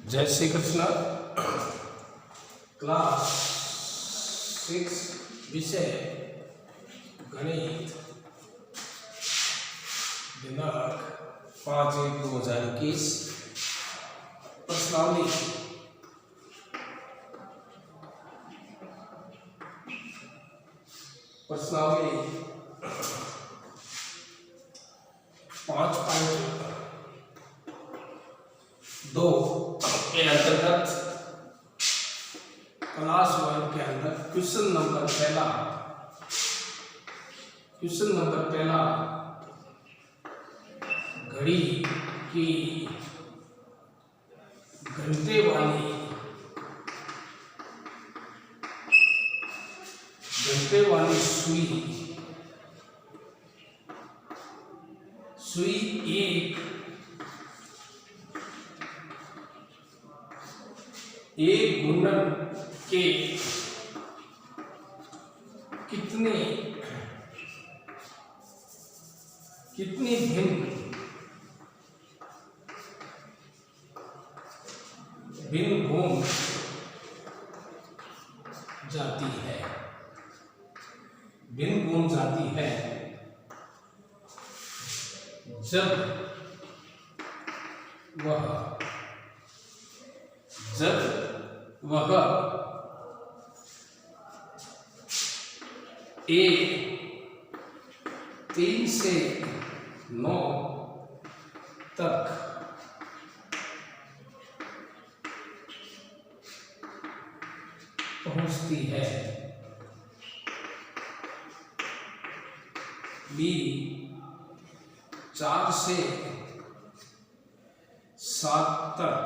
जय श्री कृष्ण। क्लास 6 विषय गणित दिनांक 5/1/2021 प्रश्नावली। प्रश्नावली 5.2 के अंतर्गत क्लास 1 के अंदर क्वेश्चन नंबर पहला घड़ी की घंटे वाली सुई एक घूर्णन के कितनी भिन्न घूम जाती है जब वह A 3 से 9 तक पहुंचती है, B 4 से 7 तक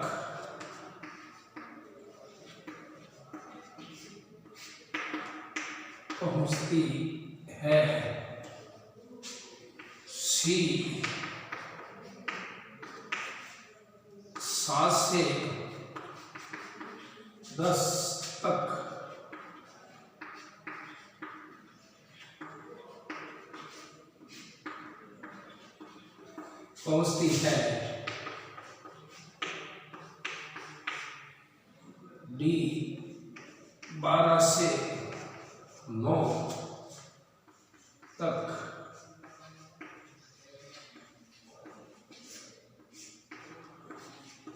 पहुंचती है, C 7 से 10 तक पहुंचती है, D 12 से 9 तक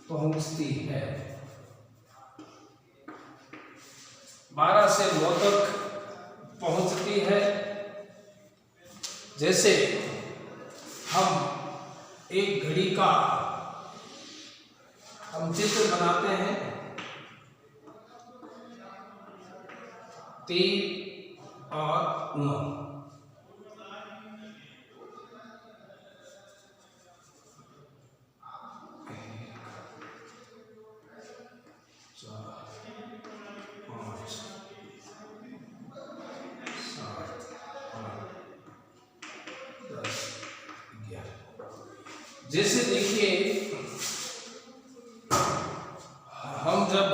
पहुंचती है। 12 से 9 तक पहुंचती है। जैसे हम एक घड़ी का चित्र बनाते हैं, 3 और 9, जैसे देखिए हम जब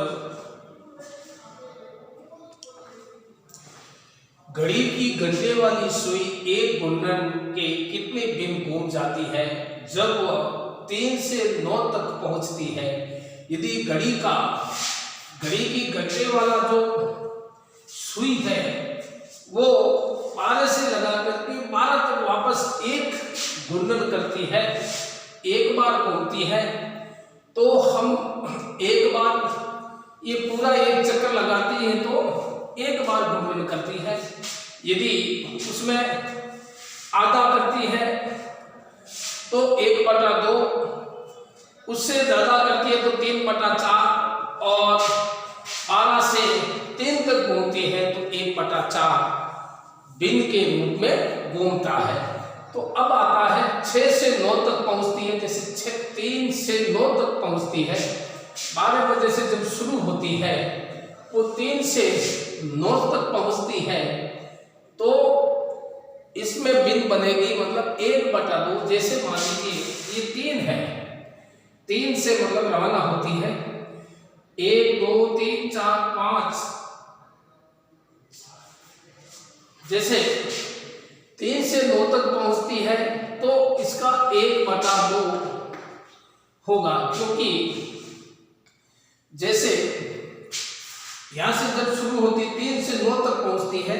घड़ी की घंटे वाली सुई एक घूर्णन के कितने भिन्न घूम जाती है जब वह 3 से 9 तक पहुंचती है। यदि घड़ी की घंटे वाला जो सुई है वो 12 से लगा करके 12 तक वापस एक घूर्णन करती है, एक बार घूमती है, तो हम एक बार ये पूरा एक चक्कर लगाती है तो एक बार घूर्णन करती है। यदि उसमें आधा करती है तो 1/2, उससे ज्यादा करती है तो 3/4 और 12 से 3 तक घूमती है तो 1/4 भिन्न के रूप में घूमता है। तो अब आता है 6 से 9 तक पहुंचती है। जैसे 3 से 9 तक पहुंचती है, 12 बजे से जब शुरू होती है वो 3 से 9 तक पहुंचती है, तो इसमें भिन्न बनेगी, मतलब 1/2। जैसे मान लीजिए ये 3 है, 3 से मतलब रवाना होती है, 1 2 3 4 5, जैसे 3 से 9 तक पहुंचती है तो इसका 1/2 होगा, क्योंकि जैसे यहां से जब शुरू होती 3 से 9 तक पहुंचती है,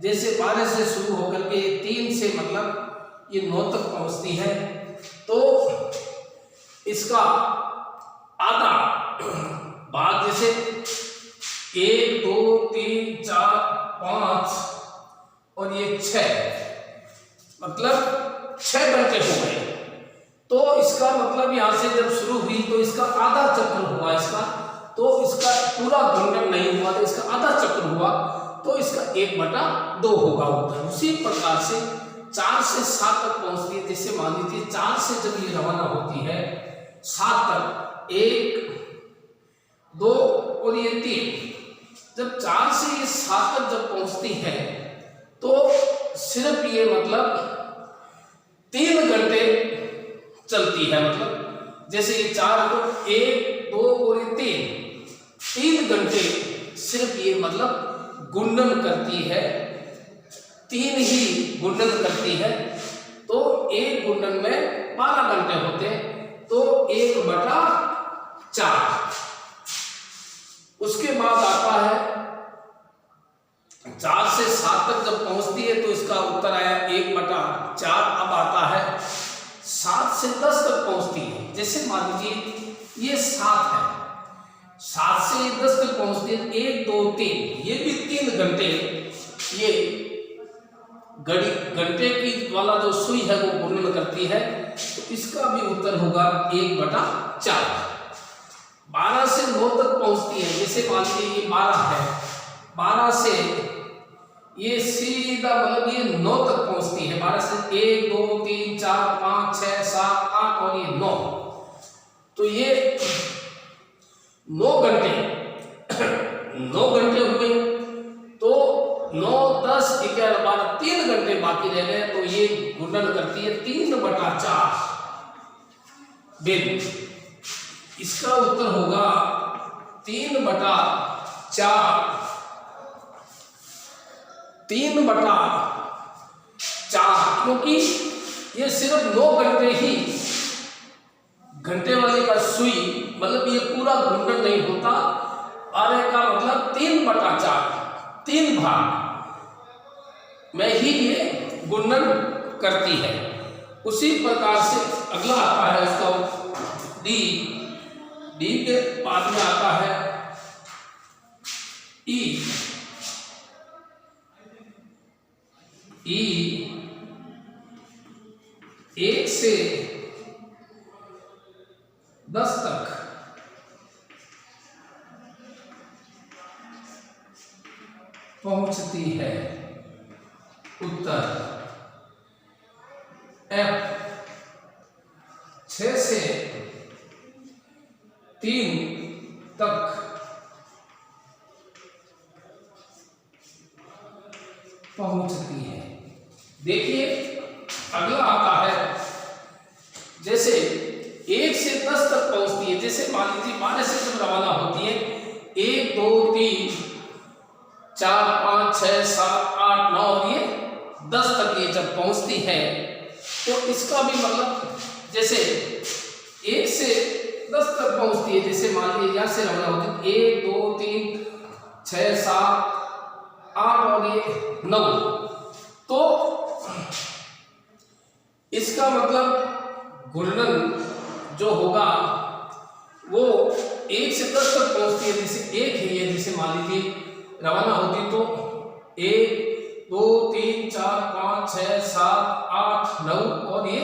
जैसे 12 से शुरू होकर के 3 से मतलब ये 9 तक पहुंचती है, तो इसका आधा भाग जैसे 1 2 3 4 5 और ये 6 मतलब 6 घंटे हो गए। तो इसका मतलब यहां से जब शुरू हुई तो इसका आधा चक्र हुआ इसका, तो इसका पूरा घूर्णन नहीं हुआ, तो इसका आधा चक्र हुआ, तो इसका 1/2 होगा उत्तर। उसी प्रकार से 4 से 7 तक पहुंचती है, जैसे मान लीजिए 4 से जब ये रवाना होती है 7 तक 1 2 और ये 3, जब 4 से ये 7 तक जब पहुंचती है तो सिर्फ ये मतलब 3 घंटे चलती है। मतलब जैसे ये 4 को 1 2 और ये 3 घंटे सिर्फ ये मतलब गुणन करती है, 3 ही गुणन करती है। तो एक गुणन में 12 घंटे होते हैं, तो 1/4। उसके बाद आता है 4 से 7 तक जब पहुंचती है तो इसका उत्तर आया 1/4। अब आता है 7 से 10 तक पहुंचती है, जैसे मान लीजिए ये 7 है, 7 से 10 तक पहुंचती है 1 2 3, ये भी 3 घंटे ये घंटे की वाला जो सुई है वो गुणन करती है, तो इसका भी उत्तर होगा 1/4। 12 से 9 तक पहुंचती है, जैसे मान लीजिए ये 12 है, 12 से ये सीधा मतलब ये 9 तक पहुंचती है, 12 से 1 2 3 4 5 6 7 8 और ये 9, तो ये 9 घंटे 9 घंटे हुए, तो 9 10 11 12 3 घंटे बाकी रह गए, तो ये गुणन करती है 3/4 दिन। इसका उत्तर होगा 3/4 क्योंकि ये सिर्फ 9 घंटे ही घंटे वाले का सुई मतलब ये पूरा गुणन नहीं होता, आरे का मतलब 3/4 3 भाग में ही ये गुणन करती है। उसी प्रकार से अगला आता है इसका डी के बाद में आता है ई 1 से 10 तक पहुंचती है, उत्तर F 6 से 3 तक पहुंचती है। देखिए अगला आता है, जैसे 1 से 10 तक पहुंचती है, जैसे मान लीजिए 12 से जब रवाना होती है 1 2 3 4 5 6 7 8 9 और ये 10 तक ये जब पहुंचती है, तो इसका भी मतलब जैसे 1 से 10 तक पहुंचती है, जैसे मान लीजिए यहां से रवाना होती है 1 2 3 6 7 8 और ये 9, तो इसका मतलब गुणन जो होगा वो 1 से 10 तक पहुंचती है, जैसे 1 है ये, जैसे मान लीजिए रवाना होती तो 1 2 3 4 5 6 7 8 9 और ये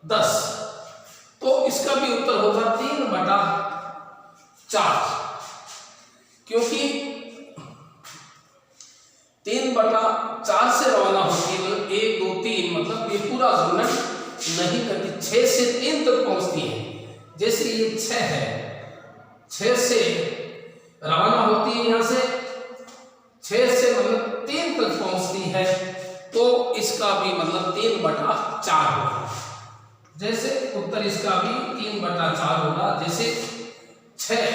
10, तो इसका भी उत्तर होगा 3/4, क्योंकि 3/4 से रवाना होती है, मतलब 1 2 3 मतलब ये पूरा गुणन नहीं करती, 6 से 3 तक पहुंचती है। जैसे ये 6 है, 6 से रवाना होती है, यहां से 6 से मतलब 3 तक पहुंचती है, तो इसका भी मतलब 3/4 होगा। जैसे उत्तर इसका भी 3/4 होगा। जैसे 6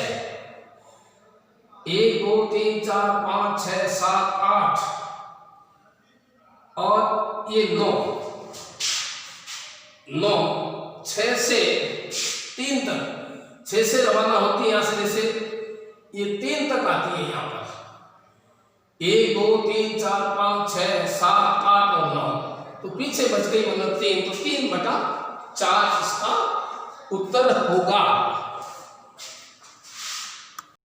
1 2 3 4 5 6 7 8 और ये 9 6 से 3 तक, 6 से रवाना होती है यहां से, जैसे आती है यहाँ पर 1 2 3 4 5 6 7 8 और 9, तो पीछे बच गई मतलब 3, तो 3/4 इसका उत्तर होगा।